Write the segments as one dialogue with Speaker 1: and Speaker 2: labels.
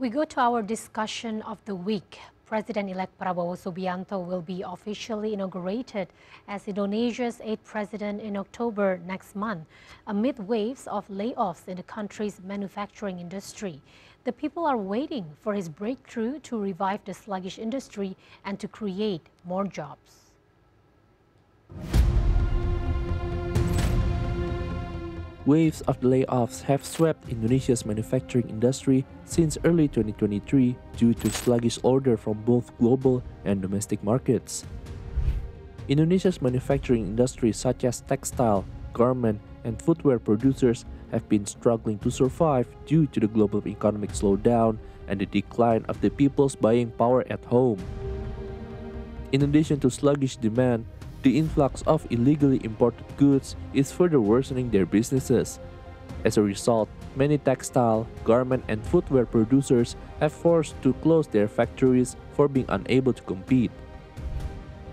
Speaker 1: We go to our discussion of the week. President-elect Prabowo Subianto will be officially inaugurated as Indonesia's 8th president in October next month, amid waves of layoffs in the country's manufacturing industry. The people are waiting for his breakthrough to revive the sluggish industry and to create more jobs.
Speaker 2: Waves of layoffs have swept Indonesia's manufacturing industry since early 2023 due to sluggish orders from both global and domestic markets. Indonesia's manufacturing industry, such as textile, garment, and footwear producers, have been struggling to survive due to the global economic slowdown and the decline of the people's buying power at home. In addition to sluggish demand, the influx of illegally imported goods is further worsening their businesses. As a result, many textile, garment, and footwear producers have forced to close their factories for being unable to compete.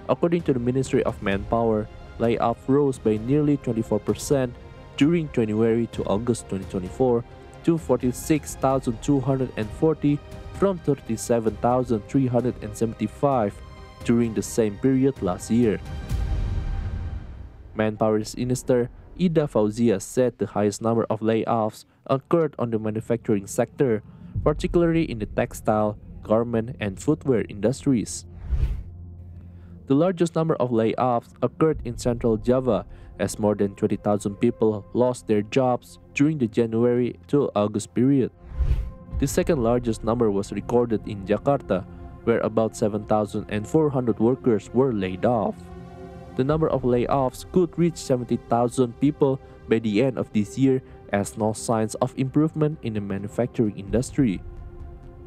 Speaker 2: According to the Ministry of Manpower, layoffs rose by nearly 24% during January to August 2024 to 46,240 from 37,375 during the same period last year. Manpower's Minister Ida Fauzia said the highest number of layoffs occurred on the manufacturing sector, particularly in the textile, garment, and footwear industries. The largest number of layoffs occurred in Central Java, as more than 20,000 people lost their jobs during the January to August period. The second largest number was recorded in Jakarta, where about 7,400 workers were laid off. The number of layoffs could reach 70,000 people by the end of this year, as no signs of improvement in the manufacturing industry.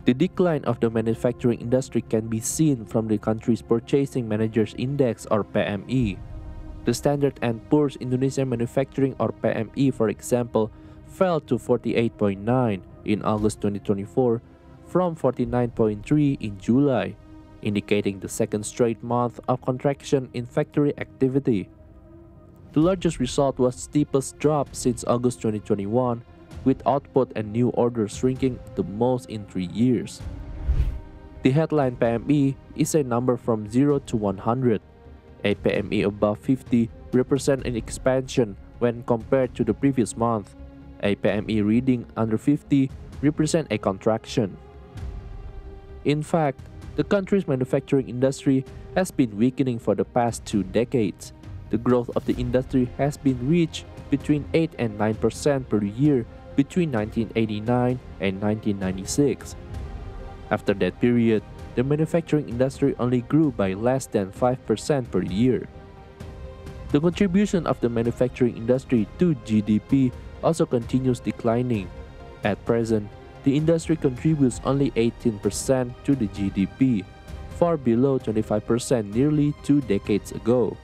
Speaker 2: The decline of the manufacturing industry can be seen from the country's Purchasing Managers Index, or PMI. The Standard & Poor's Indonesia Manufacturing, or PMI, for example, fell to 48.9 in August 2024 from 49.3 in July, indicating the second straight month of contraction in factory activity. The largest result was steepest drop since August 2021, with output and new orders shrinking the most in 3 years. The headline PMI is a number from 0 to 100. A PMI above 50 represents an expansion when compared to the previous month. A PMI reading under 50 represents a contraction. In fact, the country's manufacturing industry has been weakening for the past 2 decades. The growth of the industry has been reached between 8 and 9% per year between 1989 and 1996. After that period, the manufacturing industry only grew by less than 5% per year. The contribution of the manufacturing industry to GDP also continues declining. At present, the industry contributes only 18% to the GDP, far below 25% nearly 2 decades ago.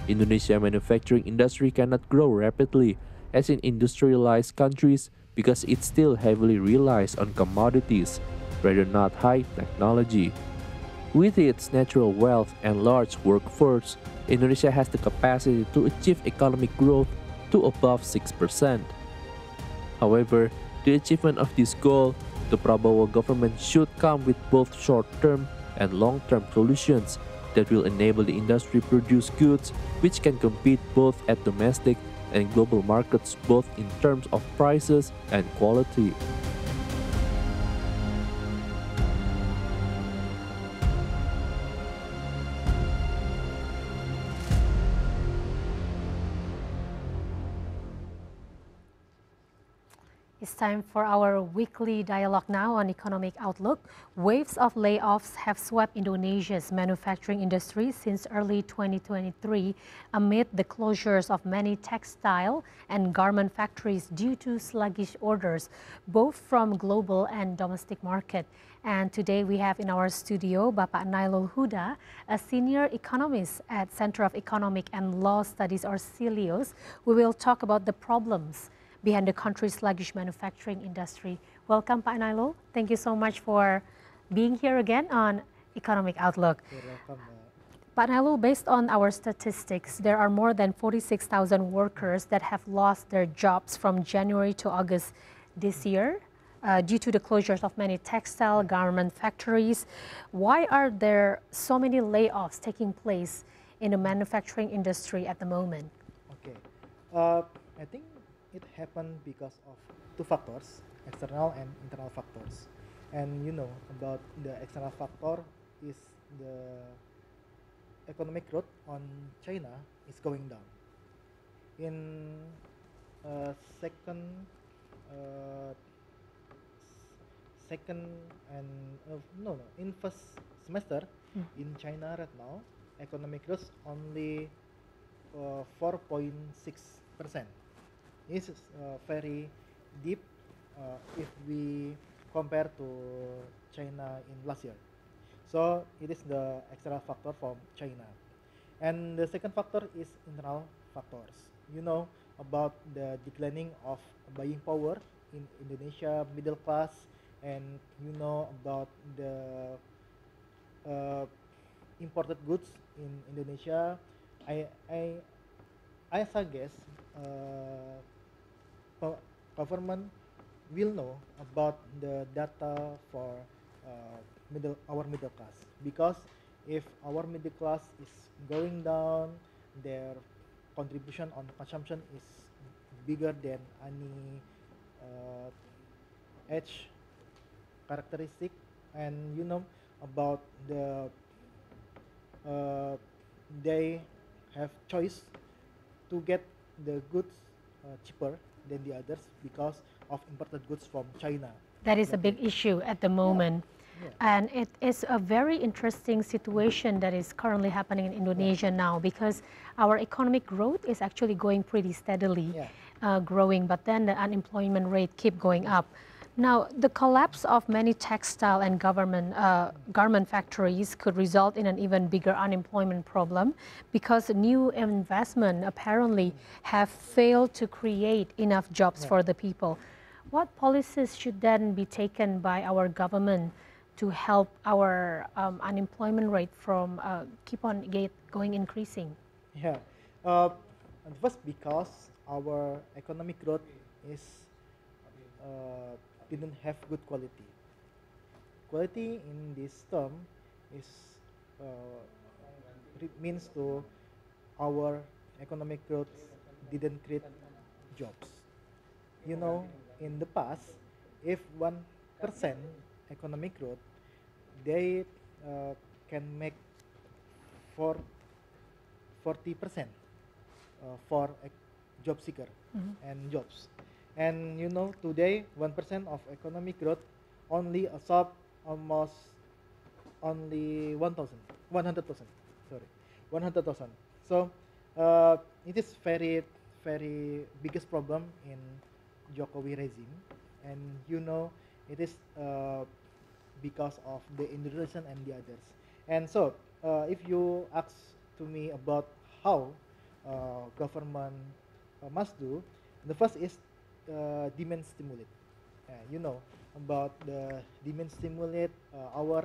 Speaker 2: Indonesia's manufacturing industry cannot grow rapidly as in industrialized countries because it still heavily relies on commodities, rather not high technology. With its natural wealth and large workforce, Indonesia has the capacity to achieve economic growth to above 6%. However, the achievement of this goal, the Prabowo government should come with both short-term and long-term solutions that will enable the industry to produce goods which can compete both at domestic and global markets, both in terms of prices and quality.
Speaker 1: It's time for our weekly dialogue now on economic outlook. Waves of layoffs have swept Indonesia's manufacturing industry since early 2023 amid the closures of many textile and garment factories due to sluggish orders, both from global and domestic market. And today we have in our studio Bapak Nailul Huda, a senior economist at Center of Economic and Law Studies, or CELIOS. We will talk about the problems behind the country's sluggish manufacturing industry. Welcome, Pak Nailul. Thank you so much for being here again on Economic Outlook.
Speaker 3: You're welcome.
Speaker 1: Pak Nailul, based on our statistics, there are more than 46,000 workers that have lost their jobs from January to August this year. due to the closures of many textile garment factories. Why are there so many layoffs taking place in the manufacturing industry at the moment?
Speaker 3: Okay, I think it happened because of two factors, external and internal factors. And you know about the external factor is the economic growth on China is going down. In second uh, second and no in first semester in China right now, economic growth only 4.6%. This is very deep if we compare to China in last year. So it is the external factor from China. And the second factor is internal factors. You know about the declining of buying power in Indonesia middle class, and you know about the imported goods in Indonesia. I as I guess government will know about the data for our middle class, because if our middle class is going down, their contribution on consumption is bigger than any age characteristic. And you know about the they have choice to get the goods cheaper than the others because of imported goods from China.
Speaker 1: That is a big issue at the moment.
Speaker 3: Yeah.
Speaker 1: And it is a very interesting situation that is currently happening in Indonesia now, because our economic growth is actually going pretty steadily growing, but then the unemployment rate keep going up. Now, the collapse of many textile and garment factories could result in an even bigger unemployment problem, because new investment apparently have failed to create enough jobs for the people. What policies should then be taken by our government to help our unemployment rate from keep on going increasing?
Speaker 3: Yeah, first because our economic growth is didn't have good quality. Quality in this term is means to our economic growth didn't create jobs. You know, in the past, if 1% economic growth, they can make for 40% for a job seeker and jobs. And you know, today 1% of economic growth only absorb almost only 100,000. Sorry, 100,000. So it is very biggest problem in Jokowi regime, and you know it is because of the Indonesian and the others. And so if you ask to me about how government must do, the first is demand stimulate. You know about the demand stimulate, our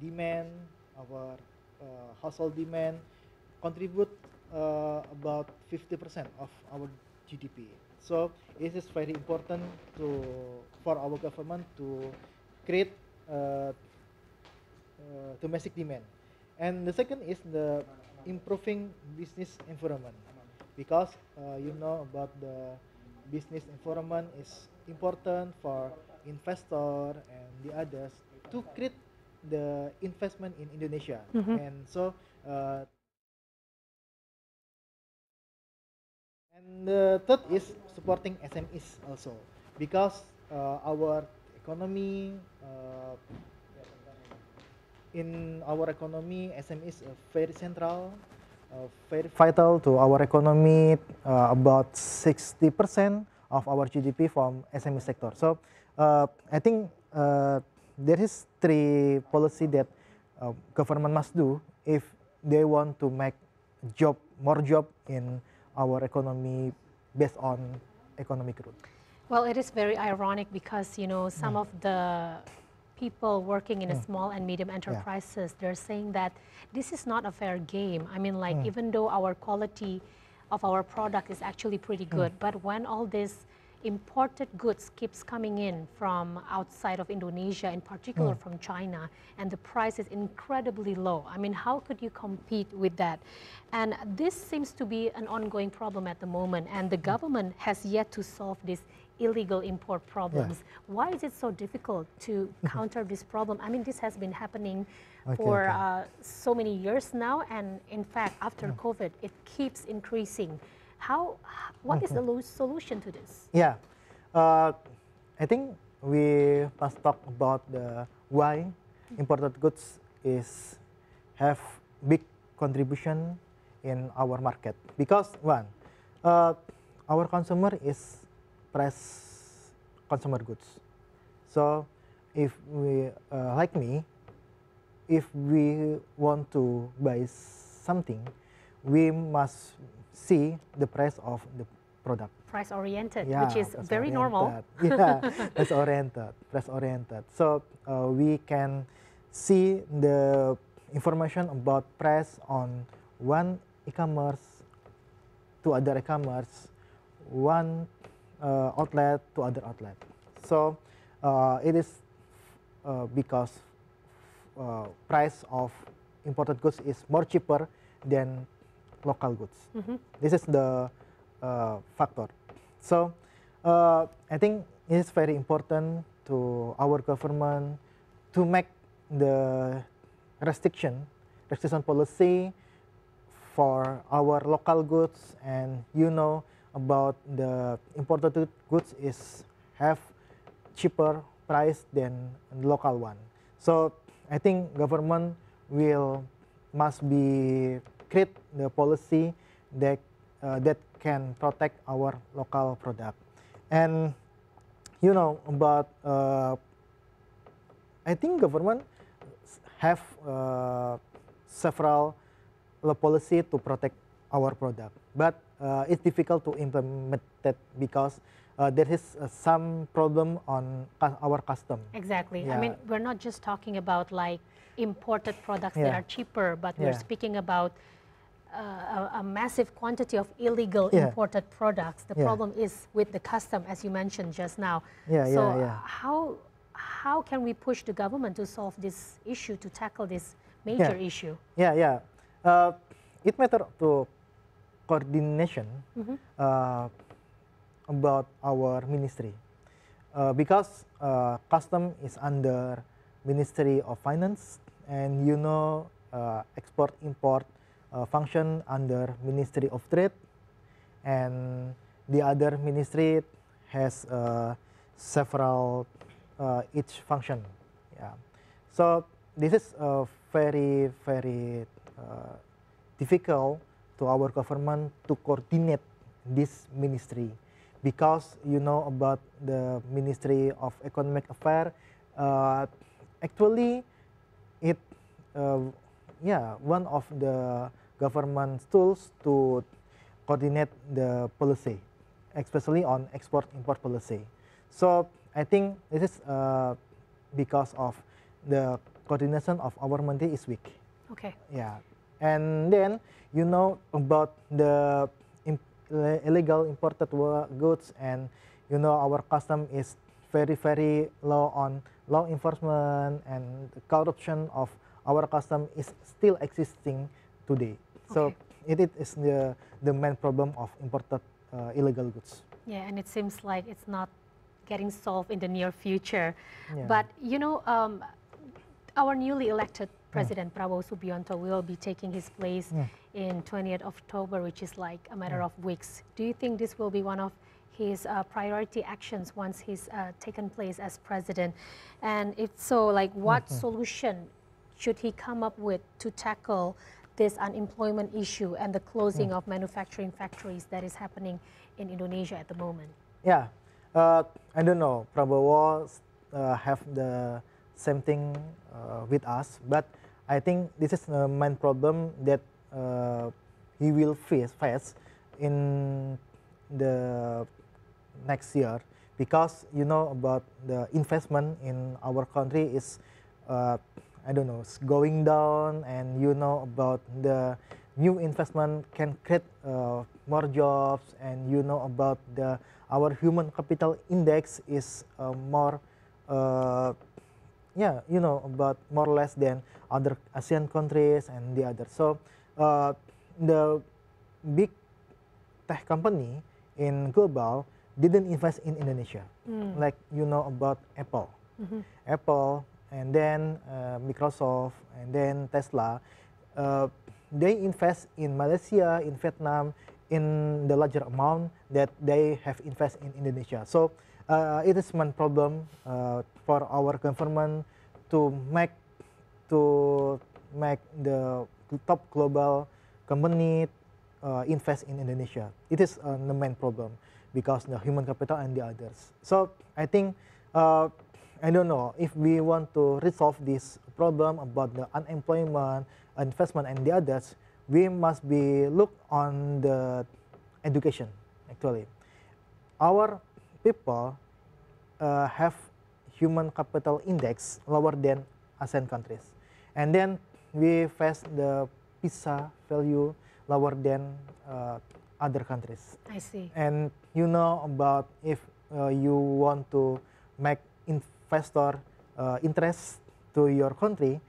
Speaker 3: demand, our household demand contribute about 50% of our GDP. So it is very important for our government to create domestic demand. And the second is the improving business environment, because you know about the business environment is important for investor and the others to create the investment in Indonesia. And so and the third is supporting SMEs also, because our economy in our economy, SMEs are very central, very vital to our economy. About 60% of our GDP from SME sector. So I think there is three policy that government must do if they want to make more job in our economy based on economic growth.
Speaker 1: Well, it is very ironic because, you know, some of the people working in a small and medium enterprises, they're saying that this is not a fair game. I mean, like, even though our quality of our product is actually pretty good, but when all these imported goods keeps coming in from outside of Indonesia, in particular from China, and the price is incredibly low. I mean, how could you compete with that? And this seems to be an ongoing problem at the moment, and the government has yet to solve this illegal import problems. Why is it so difficult to counter this problem? I mean, this has been happening for so many years now, and in fact, after COVID, it keeps increasing. What is the solution to this?
Speaker 3: Yeah, I think we must talk about the why imported goods have big contribution in our market. Because one, our consumer is price consumer goods. So if we like me, if we want to buy something, we must see the price of the product.
Speaker 1: Price oriented, which is very normal.
Speaker 3: Yeah, price oriented. So we can see the information about price on one e-commerce to other e-commerce, one outlet to other outlet. So it is because price of imported goods is more cheaper than local goods. This is the factor. So I think it is very important to our government to make the restriction policy for our local goods, and about the imported goods have cheaper price than local one. So I think government must create the policy that can protect our local product. And about I think government have several policy to protect our product, but it's difficult to implement that because there is some problem on our custom.
Speaker 1: Exactly.
Speaker 3: Yeah.
Speaker 1: I mean, we're not just talking about like imported products that are cheaper, but we're speaking about a massive quantity of illegal imported products. The problem is with the custom, as you mentioned just now. How can we push the government to solve this issue, to tackle this major issue?
Speaker 3: It matters to coordination about our ministry, because custom is under Ministry of Finance, and export import function under Ministry of Trade, and the other ministry has several each function. So this is very difficult to our government to coordinate this ministry, because about the Ministry of Economic Affairs, actually it one of the government tools to coordinate the policy, especially on export-import policy. So I think this is because of the coordination of our ministry is weak.
Speaker 1: Okay.
Speaker 3: Yeah, and then about the illegal imported goods, and our custom is very low on law enforcement, and the corruption of our custom is still existing today. So it is the main problem of imported illegal goods.
Speaker 1: Yeah, and it seems like it's not getting solved in the near future. But our newly elected President Prabowo Subianto will be taking his place in 20th October, which is like a matter of weeks. Do you think this will be one of his priority actions once he's taken place as president? And if so, like what solution should he come up with to tackle this unemployment issue and the closing of manufacturing factories that is happening in Indonesia at the moment?
Speaker 3: Yeah, I don't know, Prabowo have the same thing with us, but I think this is the main problem that he will face in the next year, because about the investment in our country is I don't know, it's going down, and about the new investment can create more jobs, and about our human capital index is more, about more or less than other ASEAN countries and the others. So the big tech company in global didn't invest in Indonesia, like about Apple, and then Microsoft, and then Tesla. They invest in Malaysia, in Vietnam, in the larger amount that they have invested in Indonesia. So it is one problem for our government to make the top global company invest in Indonesia. It is the main problem because the human capital and the others. So I think I don't know if we want to resolve this problem about the unemployment, investment, and the others. We must be look on the education. Actually, our people have human capital index lower than ASEAN countries, and then we face the PISA value lower than other countries.
Speaker 1: I see.
Speaker 3: And about if you want to make investor interest to your country,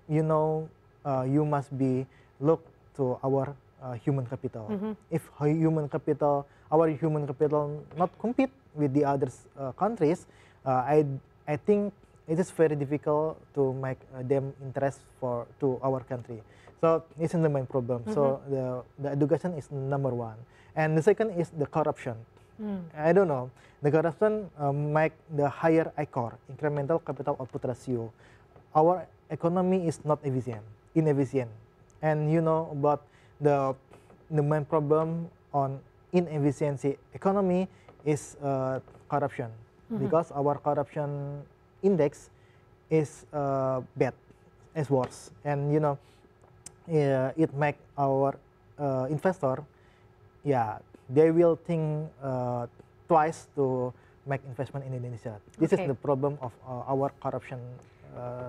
Speaker 3: you must be look to our human capital. If our human capital not compete with the other countries, I think it is very difficult to make them interest to our country. So this is the main problem. So the education is number one, and the second is the corruption. I don't know. The corruption make the higher ICOR, incremental capital output ratio. Our economy is not inefficient, and about the main problem on inefficiency economy is corruption, because our corruption index is bad, is worse, and it make our investor, they will think twice to make investment in Indonesia. This is the problem of our corruption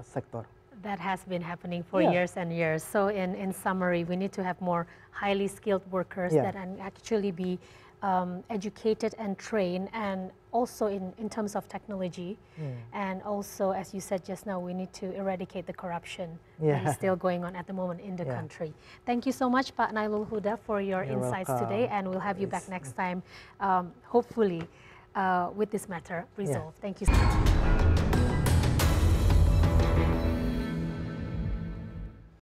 Speaker 3: sector.
Speaker 1: That has been happening for years and years. So in summary, we need to have more highly skilled workers that can actually be educated and trained, and also in terms of technology. And also, as you said just now, we need to eradicate the corruption that is still going on at the moment in the country. Thank you so much, Pak Nailul Huda, for your insights today, and we'll have you back next time, hopefully with this matter resolved. Thank you so much.